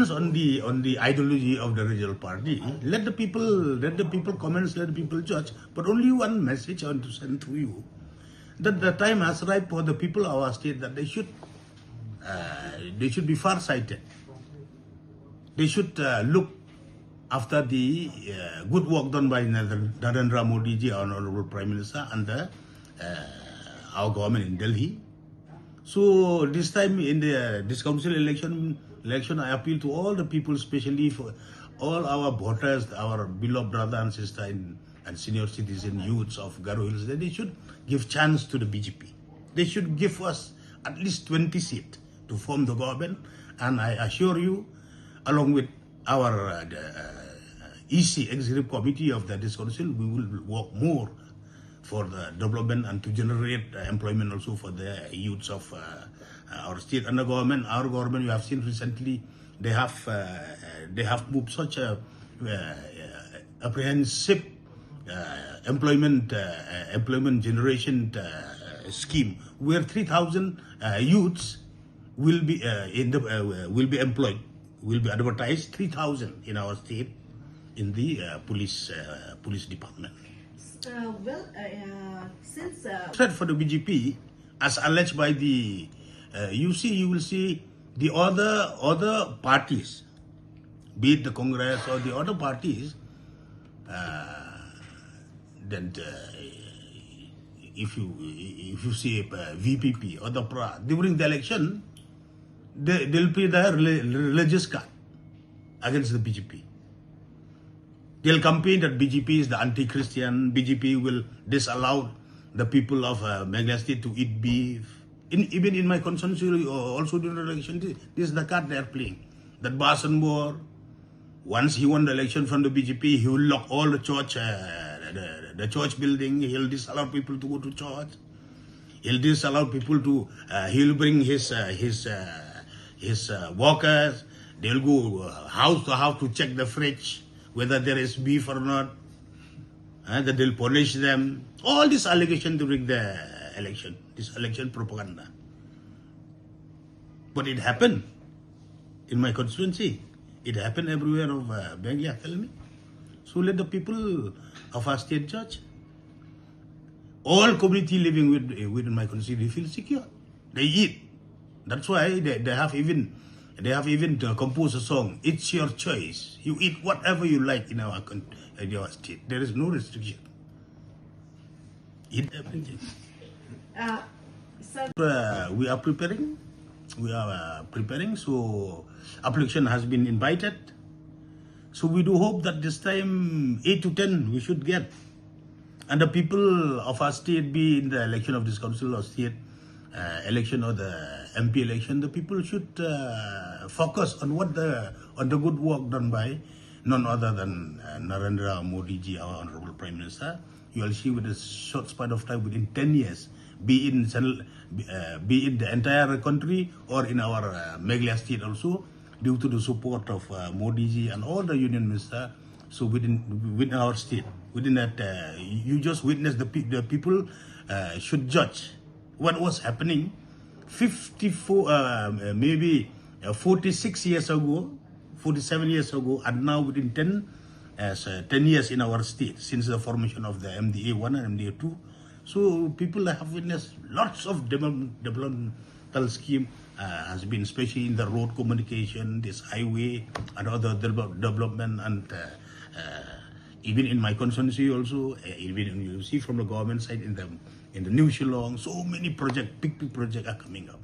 comments on the ideology of the regional party. Let the people comments, let the people judge. But only one message I want to send to you: that the time has arrived for the people of our state that they should be far-sighted. They should look after the good work done by Narendra Modi ji, our Honorable Prime Minister, and our government in Delhi. So this time in this council election, I appeal to all the people, especially for all our voters, our beloved brother and sister and senior citizen youths of Garo Hills, that they should give chance to the BJP. They should give us at least 20 seats to form the government, and I assure you, along with our EC, Executive Committee of this council, we will work more for the development and to generate employment also for the youths of our state and the government. Our government, you have seen recently, they have moved such a apprehensive employment generation scheme where 3,000 youths will be employed, will be advertised, 3,000 in our state in the police department. Since threat for the BJP, as alleged by the, you will see the other parties, be it the Congress or the other parties, that if you see VPP or the during the election, they'll play the religious card against the BJP. They'll campaign that BJP is the anti-Christian. BJP will disallow the people of Meghalaya state to eat beef. Even in my constituency, also during the election, this is the card they are playing. That Sanbor, once he won the election from the BJP, he will lock all the church, the church building. He'll disallow people to go to church. He'll disallow people to. He'll bring his workers. They'll go house to house to check the fridge whether there is beef or not, that they'll punish them. All these allegations during the election, this election propaganda. But it happened in my constituency. It happened everywhere of Meghalaya, tell me. So let the people of our state judge. All community living within my constituency feel secure. They eat. That's why they have even composed a song. It's your choice. You eat whatever you like in our state. There is no restriction. Eat everything. We are preparing. So application has been invited. So we do hope that this time 8 to 10 we should get. And the people of our state, be in the election of this council or state election or the MP election, the people should focus on the good work done by none other than Narendra Modi ji, our Honorable Prime Minister. You will see with a short span of time, within 10 years, be in the entire country or in our Meghalaya state also, due to the support of Modi ji and all the union minister. So within our state, within that, you just witness the people should judge what was happening 46 years ago, 47 years ago, and now within 10 years in our state since the formation of the MDA 1 and MDA 2. So people have witnessed lots of developmental scheme has been, especially in the road communication, this highway and other development, and even in my constituency also, even you see from the government side in the New Shillong, so many projects, big projects are coming up.